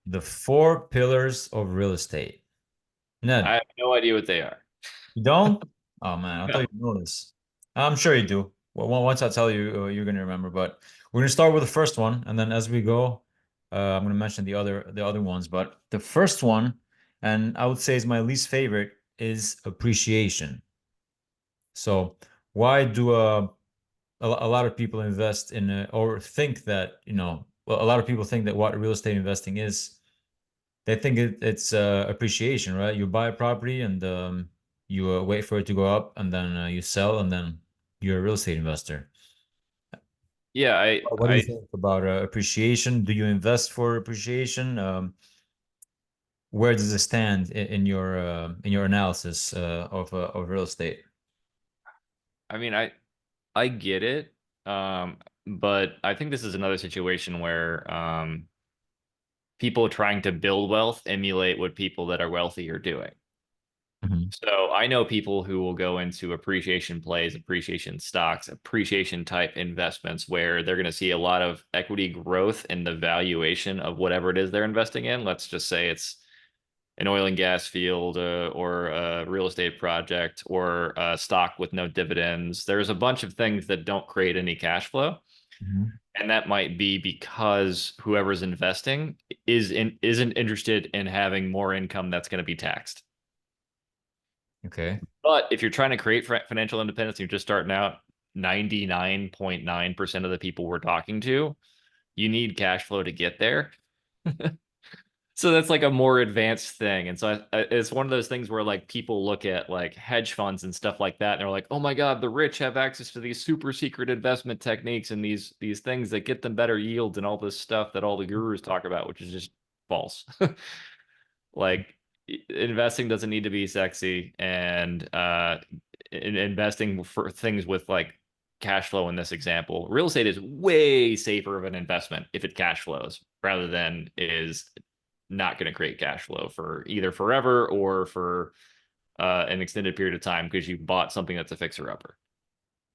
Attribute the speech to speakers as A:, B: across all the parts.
A: The four pillars of real estate.
B: I
A: Ned,
B: have no idea what they are.
A: you don't? Oh man, I thought
B: No.
A: you know this. I'm sure you do. Well, once I tell you, you're gonna remember. But we're gonna start with the first one, and then as we go, I'm gonna mention the other ones. But the first one, and I would say is my least favorite, is appreciation. So why do a lot of people invest in or think that, well, a lot of people think that what real estate investing is, they think it's appreciation, right? You buy a property and you wait for it to go up and then you sell and then you're a real estate investor.
B: Yeah, I
A: What do you
B: I
A: think about appreciation? Do you invest for appreciation? Where does it stand in your analysis of real estate?
B: I mean I get it. But I think this is another situation where people trying to build wealth emulate what people that are wealthy are doing.
A: Mhm.
B: So I know people who will go into appreciation plays, appreciation stocks, appreciation type investments where they're going to see a lot of equity growth in the valuation of whatever it is they're investing in. Let's just say it's an oil and gas field or a real estate project or a stock with no dividends. There's a bunch of things that don't create any cash flow.
A: Mhm.
B: And that might be because whoever's investing isn't interested in having more income that's going to be taxed.
A: Okay.
B: But if you're trying to create financial independence, and you're just starting out, 99.9% of the people we're talking to, you need cash flow to get there. So that's like a more advanced thing. And so it's one of those things where like people look at like hedge funds and stuff like that, and they're like, "Oh my God, the rich have access to these super secret investment techniques and these things that get them better yields and all this stuff that all the gurus talk about," which is just false. Like investing doesn't need to be sexy, and investing for things with like cash flow in this example, real estate is way safer of an investment if it cash flows rather than is not going to create cash flow for either forever or for an extended period of time because you bought something that's a fixer upper.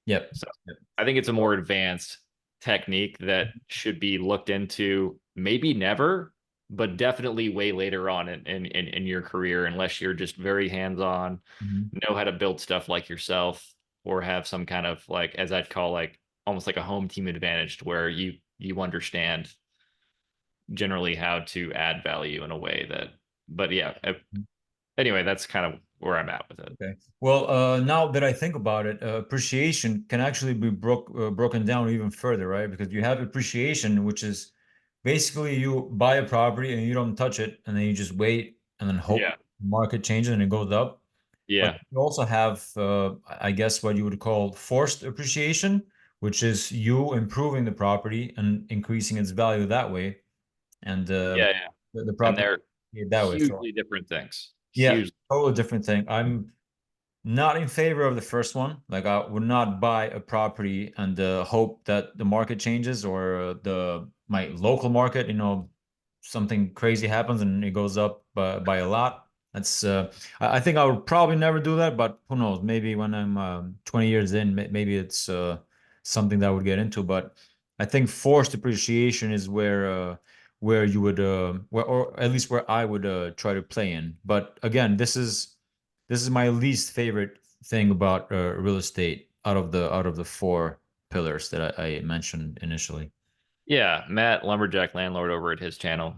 A: Yep.
B: So
A: Yep.
B: I think it's a more advanced technique that should be looked into, maybe never, but definitely way later on in your career, unless you're just very hands on,
A: Mhm.
B: know how to build stuff like yourself, or have some kind of like, as I'd call like almost like a home team advantage to where you understand generally how to add value in a way that, but yeah, anyway, that's kind of where I'm at with it.
A: Okay. Well, now that I think about it, appreciation can actually be broken down even further, right? Because you have appreciation, which is basically you buy a property and you don't touch it, and then you just wait and then hope
B: Yeah.
A: the market changes and it goes up. But
B: Yeah.
A: you also have, I guess, what you would call forced appreciation, which is you improving the property and increasing its value that way, and
B: Yeah. Yeah.
A: the
B: And
A: property
B: they're
A: that way. So
B: hugely different things.
A: yeah,
B: Huge.
A: totally different thing. I'm not in favor of the first one. Like I would not buy a property and hope that the market changes or the my local market, something crazy happens and it goes up by a lot. That's I think I would probably never do that, but who knows? Maybe when I'm 20 years in, maybe it's something that I would get into. But I think forced appreciation is where you would or at least where I would try to play in. But again, this is my least favorite thing about real estate out of the four pillars that I mentioned initially.
B: Yeah, Matt Lumberjack Landlord over at his channel.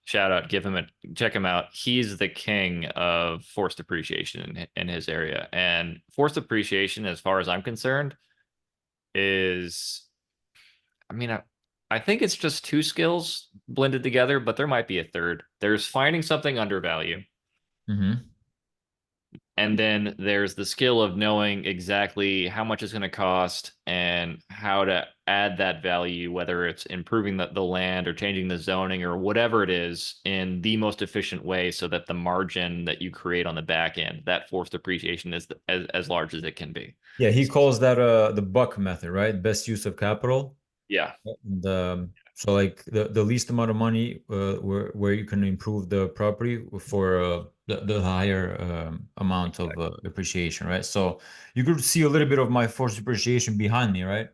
B: Shout out, give him a check him out. He's the king of forced appreciation in his area. And forced appreciation, as far as I'm concerned, is I mean, I think it's just two skills blended together, but there might be a third. There's finding something undervalue.
A: Hmm.
B: And then there's the skill of knowing exactly how much it's going to cost and how to add that value, whether it's improving the land or changing the zoning or whatever it is, in the most efficient way so that the margin that you create on the back end, that forced appreciation, is as large as it can be.
A: Yeah, he calls that the buck method, right? Best use of capital.
B: Yeah.
A: And so like the least amount of money where you can improve the property for the higher amount of appreciation, right? So you could see a little bit of my forced appreciation behind me, right?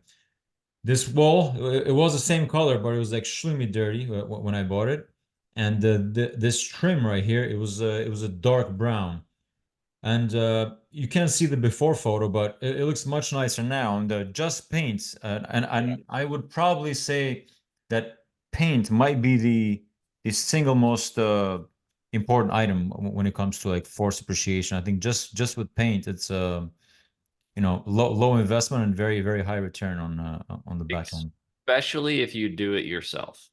A: This wall, it was the same color, but it was extremely dirty when I bought it. and this trim right here, it was a dark brown. And you can't see the before photo, but it looks much nicer now. And just paint,
B: Yeah.
A: and I would probably say that paint might be the single most important item when it comes to like forced depreciation. I think just with paint, it's low investment and very high return on the back end.
B: Especially if you do it yourself.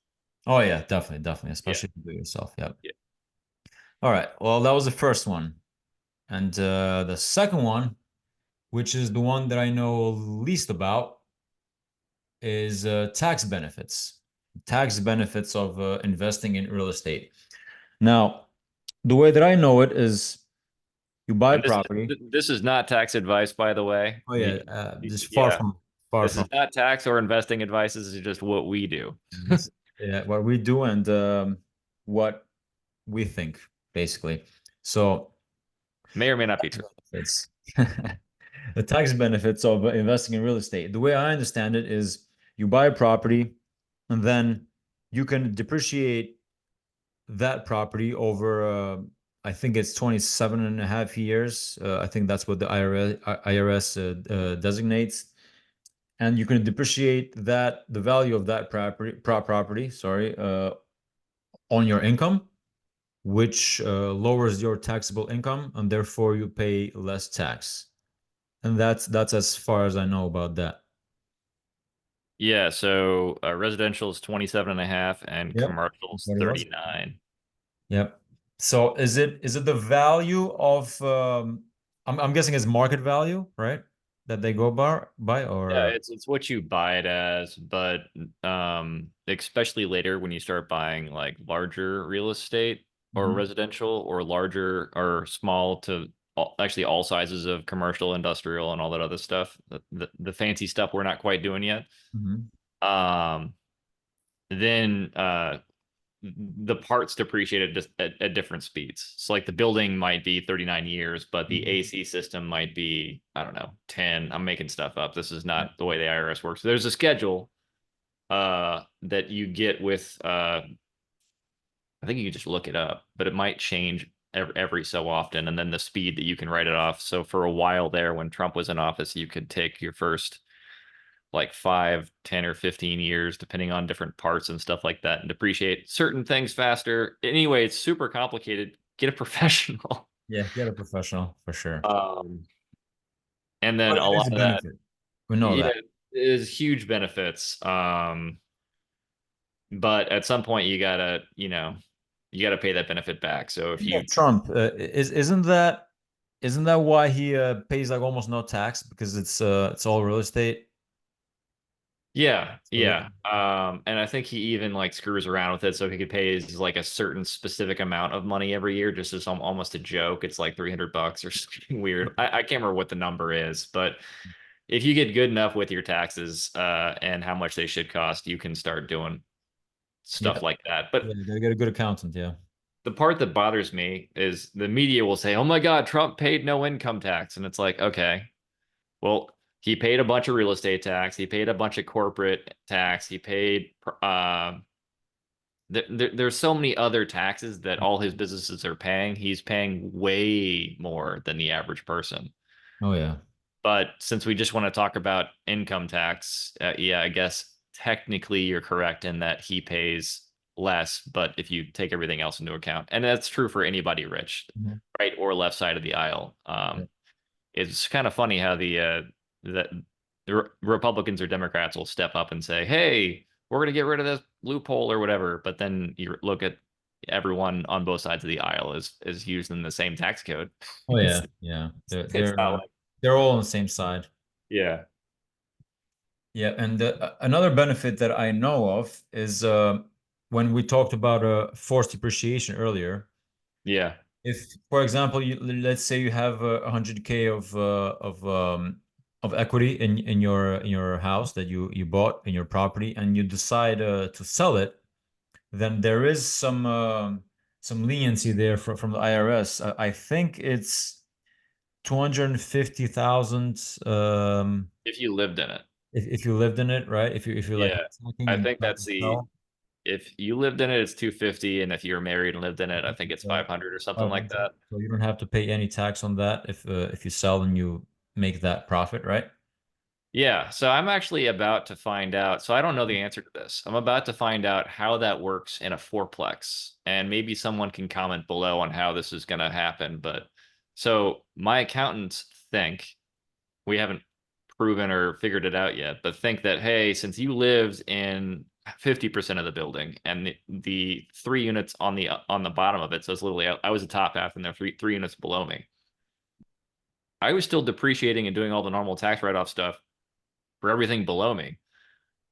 A: Oh yeah, definitely,
B: Yeah.
A: especially if you do it yourself. Yeah.
B: Yeah.
A: All right. Well, that was the first one, and the second one, which is the one that I know least about, is tax benefits. Tax benefits of investing in real estate. Now, the way that I know it is you buy
B: And
A: property.
B: this is not tax advice, by the way.
A: Oh yeah, just
B: Yeah.
A: far
B: This is
A: from.
B: not tax or investing advice. This is just what we do.
A: This is, yeah, what we do and what we think, basically. So,
B: May or may not be true.
A: benefits. The tax benefits of investing in real estate. The way I understand it is you buy a property and then you can depreciate that property over, I think it's 27 and a half years. I think that's what the IRS designates. And you can depreciate the value of that property, sorry, on your income, which lowers your taxable income, and therefore you pay less tax. And that's as far as I know about that.
B: Yeah, so residential is 27 and a half and
A: Yep.
B: commercial's
A: What it was?
B: 39.
A: Yep. So is it the value of I'm guessing it's market value, right? That they go by
B: Yeah,
A: or
B: it's what you buy it as, but especially later when you start buying like larger real estate or
A: Mhm.
B: residential or larger or small to actually all sizes of commercial, industrial, and all that other stuff. The fancy stuff we're not quite doing yet.
A: Mhm.
B: Um, then the parts depreciated just at different speeds. So like the building might be 39 years, but the
A: Mhm.
B: AC system might be, I don't know, 10. I'm making stuff up. This is not the way the IRS works. There's a schedule that you get with I think you can just look it up, but it might change every so often, and then the speed that you can write it off. So for a while there, when Trump was in office, you could take your first like 5, 10, or 15 years, depending on different parts and stuff like that, and depreciate certain things faster. Anyway, it's super complicated. Get a professional.
A: Yeah, get a professional for sure.
B: Um, and then
A: But
B: a
A: it is
B: lot
A: a
B: of that,
A: benefit. We know
B: yeah,
A: that.
B: is huge benefits. But at some point you gotta pay that benefit back. So if
A: Yeah,
B: you,
A: Trump isn't that why he pays like almost no tax because it's all real estate.
B: yeah,
A: So
B: yeah. And I think he even like screws around with it so he could pay his like a certain specific amount of money every year, just as almost a joke. It's like $300 or something weird. I can't remember what the number is, but if you get good enough with your taxes and how much they should cost, you can start doing
A: yeah,
B: stuff like that. But
A: yeah, you gotta get a good accountant. Yeah.
B: the part that bothers me is the media will say, "Oh my God, Trump paid no income tax," and it's like, okay, well, he paid a bunch of real estate tax, he paid a bunch of corporate tax, he paid. There's so many other taxes that all his businesses are paying. He's paying way more than the average person.
A: Oh yeah.
B: But since we just want to talk about income tax, yeah, I guess technically you're correct in that he pays less, but if you take everything else into account, and that's true for anybody rich,
A: Mhm.
B: right or left side of the aisle.
A: Yeah.
B: It's kind of funny how the Republicans or Democrats will step up and say, "Hey, we're going to get rid of this loophole or whatever," but then you look at everyone on both sides of the aisle is using the same tax code.
A: Oh
B: It's
A: yeah. Yeah. They're
B: it's
A: they're
B: not
A: uh,
B: like,
A: they're all on the same side.
B: yeah,
A: Yeah, and another benefit that I know of is when we talked about forced depreciation earlier.
B: yeah.
A: If, for example, let's say you have 100K of equity in your house that you bought in your property, and you decide to sell it, then there is some leniency there from the IRS. I think it's 250,000
B: If you lived in it.
A: if you lived in it, right? If you like
B: Yeah.
A: attacking
B: I
A: and
B: think
A: decide
B: that's
A: to
B: the
A: sell.
B: if you lived in it, it's 250, and if you're married and lived in it, I think it's 500 or something like
A: 500.
B: that.
A: So you don't have to pay any tax on that if you sell and you make that profit, right?
B: Yeah, so I'm actually about to find out. So I don't know the answer to this. I'm about to find out how that works in a fourplex, and maybe someone can comment below on how this is going to happen. But so my accountants think, we haven't proven or figured it out yet, but think that, hey, since you lived in 50% of the building and the 3 units on the bottom of it, so it's literally I was the top half and there are three units below me. I was still depreciating and doing all the normal tax write-off stuff for everything below me.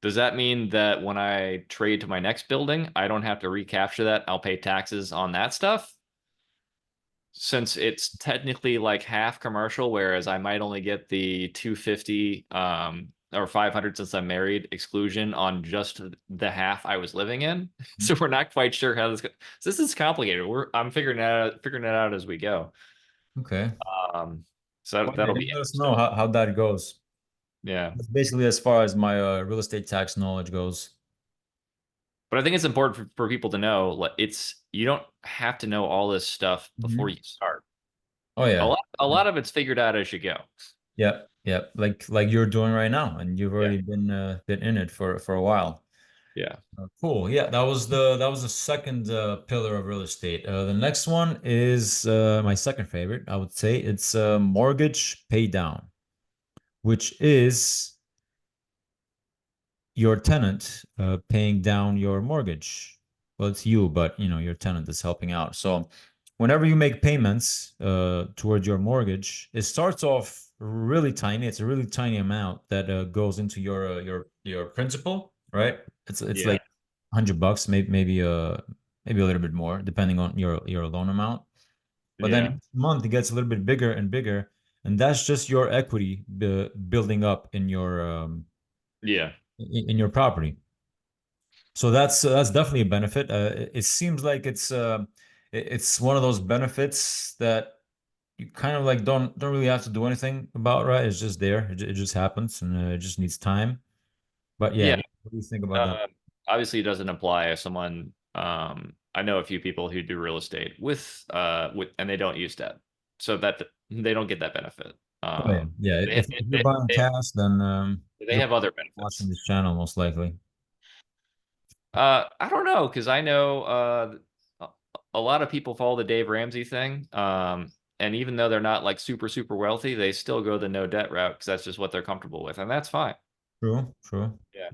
B: Does that mean that when I trade to my next building, I don't have to recapture that? I'll pay taxes on that stuff? Since it's technically like half commercial, whereas I might only get the 250 or 500 since I'm married exclusion on just the half I was living in. So we're not quite sure how this so this is complicated. I'm figuring it out as we go.
A: Okay.
B: Um so
A: Well, yeah,
B: that'll be
A: you let us know
B: interesting.
A: how that goes.
B: Yeah.
A: That's basically as far as my real estate tax knowledge goes.
B: But I think it's important for people to know like it's you don't have to know all this stuff before
A: Mhm.
B: you start.
A: Oh
B: A
A: yeah.
B: lot a lot of it's figured out as you go.
A: Yeah, yeah, like you're doing right now, and you've
B: Yeah.
A: already been in it for a while.
B: Yeah.
A: Cool. Yeah, that was the second pillar of real estate. The next one is my second favorite. I would say it's mortgage pay down, which is your tenant paying down your mortgage. Well, it's you, but you know your tenant is helping out. So whenever you make payments towards your mortgage, it starts off really tiny. It's a really tiny amount that goes into your principal, right? It's
B: Yeah.
A: like $100, maybe a little bit more, depending on your loan amount. But then
B: Yeah.
A: each month it gets a little bit bigger and bigger, and that's just your equity building up
B: Yeah.
A: in your property. So that's definitely a benefit. It seems like it's one of those benefits that you kind of like don't really have to do anything about, right? It's just there. It just happens, and it just needs time. But yeah,
B: Yeah.
A: what do you think about that?
B: Uh, Obviously, it doesn't apply if someone. I know a few people who do real estate with, and they don't use debt, so that they don't get that benefit.
A: Oh yeah, yeah.
B: They
A: If you're buying cash, then
B: they
A: you're
B: have other
A: watching
B: benefits.
A: this channel most likely.
B: I don't know because I know a a lot of people follow the Dave Ramsey thing. And even though they're not like super wealthy, they still go the no debt route because that's just what they're comfortable with, and that's fine.
A: True, true.
B: Yeah.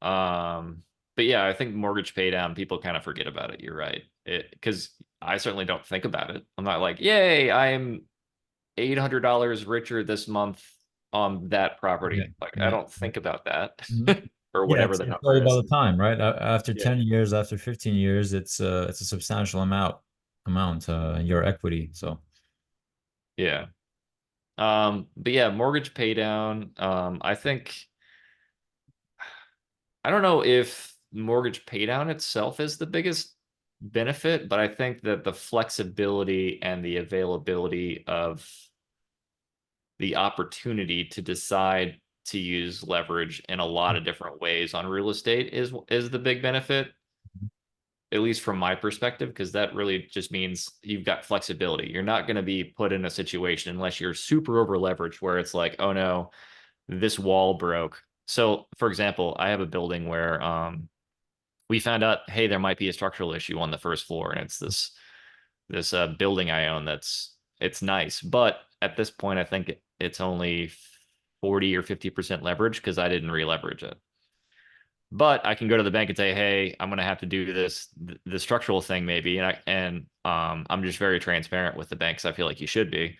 A: Mhm.
B: But yeah, I think mortgage pay down, people kind of forget about it. You're right. It because I certainly don't think about it. I'm not like, yay, I'm $800 richer this month on that
A: Yeah,
B: property. Like I
A: yeah.
B: don't think about that
A: Mhm.
B: or
A: Yeah,
B: whatever
A: it's
B: the
A: it's all
B: number is.
A: about the time, right? After
B: Yeah.
A: 10 years, after 15 years, it's a substantial amount in your equity. So
B: Yeah. But yeah, mortgage pay down. I think I don't know if mortgage pay down itself is the biggest benefit, but I think that the flexibility and the availability of the opportunity to decide to use leverage in a lot of different ways on real estate is the big benefit, at least from my perspective, because that really just means you've got flexibility. You're not going to be put in a situation unless you're super over leveraged where it's like, oh no, this wall broke. So, for example, I have a building where we found out, hey, there might be a structural issue on the first floor, and it's this building I own it's nice, but at this point, I think it's only 40 or 50% leverage because I didn't re-leverage it. But I can go to the bank and say, hey, I'm going to have to do the structural thing maybe, and I'm just very transparent with the banks. I feel like you should be.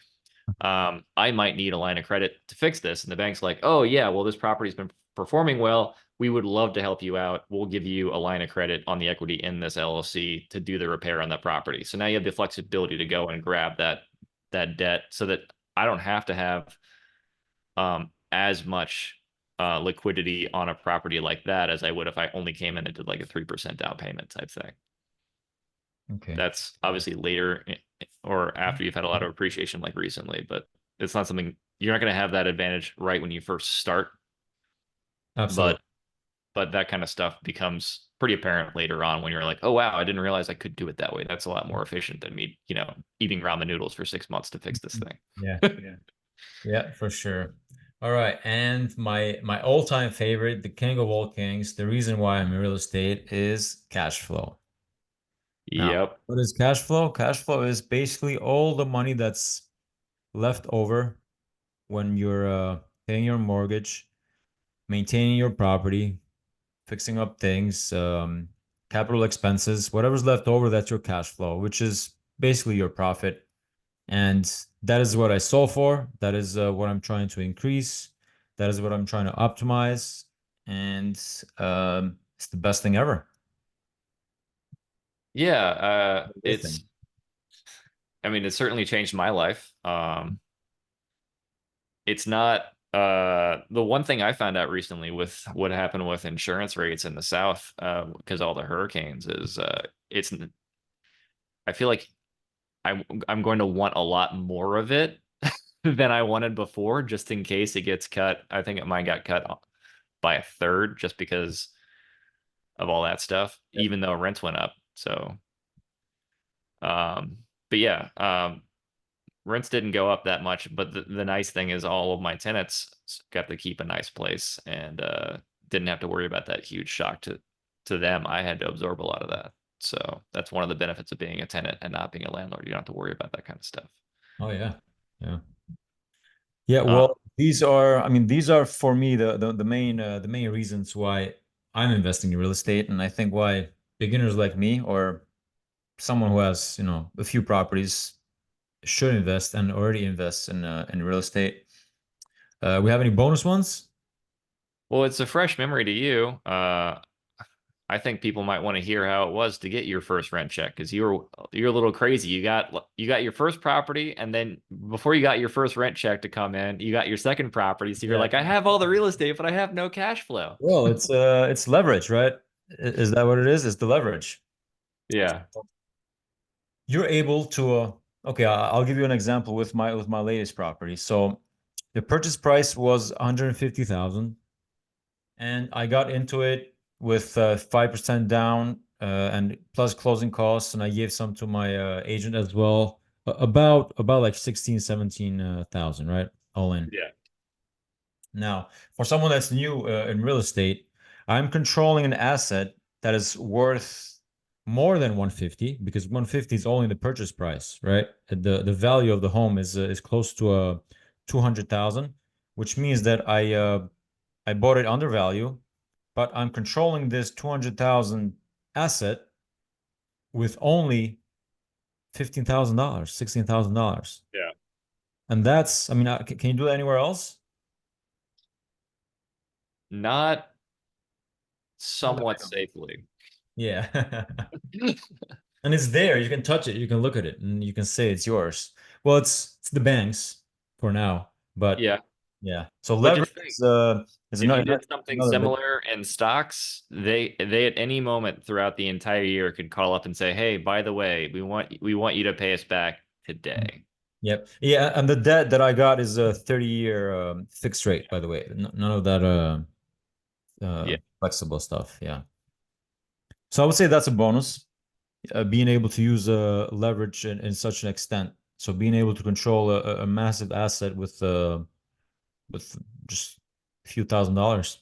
B: I might need a line of credit to fix this. And the bank's like, oh, yeah, well, this property's been performing well. We would love to help you out. We'll give you a line of credit on the equity in this LLC to do the repair on that property. So now you have the flexibility to go and grab that debt so that I don't have to have as much liquidity on a property like that as I would if I only came in and did like a 3% down payment type thing.
A: okay,
B: That's obviously later or after you've had a lot of appreciation like recently, but it's not something you're not going to have that advantage right when you first start.
A: absolutely.
B: But but that kind of stuff becomes pretty apparent later on when you're like, oh wow, I didn't realize I could do it that way. That's a lot more efficient than me, eating ramen noodles for 6 months to fix this thing.
A: Yeah, yeah, yeah, for sure. All right, and my all-time favorite, the king of all kings, the reason why I'm in real estate is cash flow. Now,
B: Yep.
A: what is cash flow? Cash flow is basically all the money that's left over when you're paying your mortgage, maintaining your property, fixing up things, capital expenses, whatever's left over, that's your cash flow, which is basically your profit. And that is what I solve for. That is what I'm trying to increase. That is what I'm trying to optimize. And it's the best thing ever.
B: Yeah,
A: Good thing.
B: I mean, it certainly changed my life. It's not the one thing I found out recently with what happened with insurance rates in the South, because all the hurricanes is it's I feel like I'm going to want a lot more of it than I wanted before, just in case it gets cut. I think it might got cut by a third just because of all that stuff,
A: Yep.
B: even though rents went up. So, but yeah, rents didn't go up that much, but the nice thing is all of my tenants got to keep a nice place and didn't have to worry about that huge shock to them. I had to absorb a lot of that. So that's one of the benefits of being a tenant and not being a landlord. You don't have to worry about that kind of stuff.
A: Oh yeah. Yeah. Yeah,
B: Uh,
A: well, these are, I mean, these are for me the main reasons why I'm investing in real estate, and I think why beginners like me or someone who has, a few properties should invest and already invest in real estate. We have any bonus ones?
B: well, it's a fresh memory to you. I think people might want to hear how it was to get your first rent check because you're a little crazy. You got your first property, and then before you got your first rent check to come in, you got your second property. So you're
A: Yeah.
B: like, I have all the real estate, but I have no cash flow.
A: Well, it's leverage, right? Is that what it is? It's the leverage.
B: Yeah.
A: You're able to okay, I'll give you an example with my latest property. So the purchase price was 150,000 and I got into it with 5% down and plus closing costs, and I gave some to my agent as well. About like 16, 17,000, right? All in.
B: Yeah.
A: Now, for someone that's new in real estate, I'm controlling an asset that is worth more than 150 because 150 is only the purchase price, right? The value of the home is close to 200,000, which means that I bought it under value, but I'm controlling this 200,000 asset with only $15,000, $16,000.
B: Yeah.
A: And that's, I mean, can you do that anywhere else?
B: Not
A: Not that I
B: somewhat
A: know.
B: safely.
A: Yeah. And it's there. You can touch it, you can look at it, and you can say it's yours. Well, it's the banks for now, but
B: Yeah.
A: yeah. So
B: But
A: leverage
B: just think,
A: is
B: if you
A: another
B: did something
A: another bit.
B: similar in stocks, they at any moment throughout the entire year could call up and say, "Hey, by the way, we want you to pay us back today."
A: Yep. Yeah, and the debt that I got is a 30-year fixed rate, by the way. None of that
B: Yeah.
A: flexible stuff. Yeah. So I would say that's a bonus, being able to use leverage in such an extent. So being able to control a massive asset with just a few $1,000s.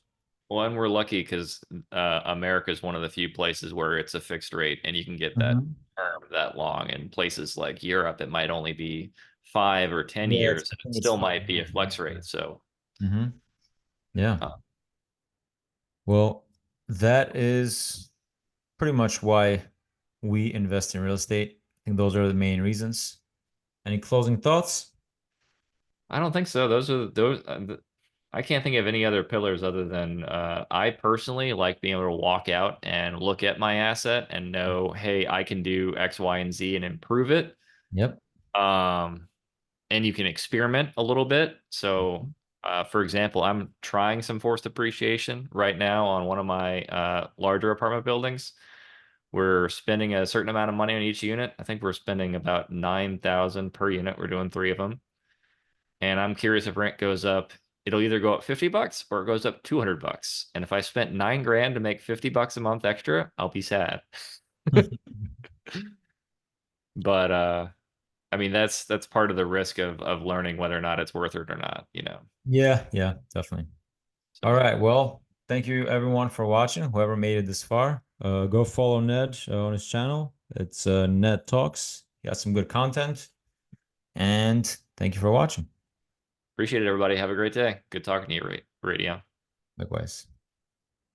B: Well, and we're lucky because America is one of the few places where it's a fixed rate and you can get that
A: Mhm.
B: term that long. In places like Europe, it might only be 5 or 10
A: Yeah,
B: years,
A: I
B: and it
A: think it's
B: still
A: five
B: might be a
A: years.
B: flex rate. So,
A: Yeah.
B: uh,
A: Well, that is pretty much why we invest in real estate. I think those are the main reasons. Any closing thoughts?
B: I don't think so. Those. I can't think of any other pillars other than I personally like being able to walk out and look at my asset and know, hey, I can do X, Y, and Z and improve it.
A: Yep.
B: Um, and you can experiment a little bit. So, for example, I'm trying some forced depreciation right now on one of my larger apartment buildings. We're spending a certain amount of money on each unit. I think we're spending about 9,000 per unit. We're doing three of them, and I'm curious if rent goes up it'll either go up 50 bucks or it goes up 200 bucks. And if I spent 9 grand to make 50 bucks a month extra, I'll be sad. But I mean that's part of the risk of learning whether or not it's worth it or not, you know.
A: Yeah, yeah, definitely. All
B: So
A: right. Well, thank you everyone for watching. Whoever made it this far, go follow Ned on his channel. It's Ned Talks. He got some good content. And thank you for watching.
B: appreciate it, everybody. Have a great day. Good talking to you, Radio.
A: Likewise.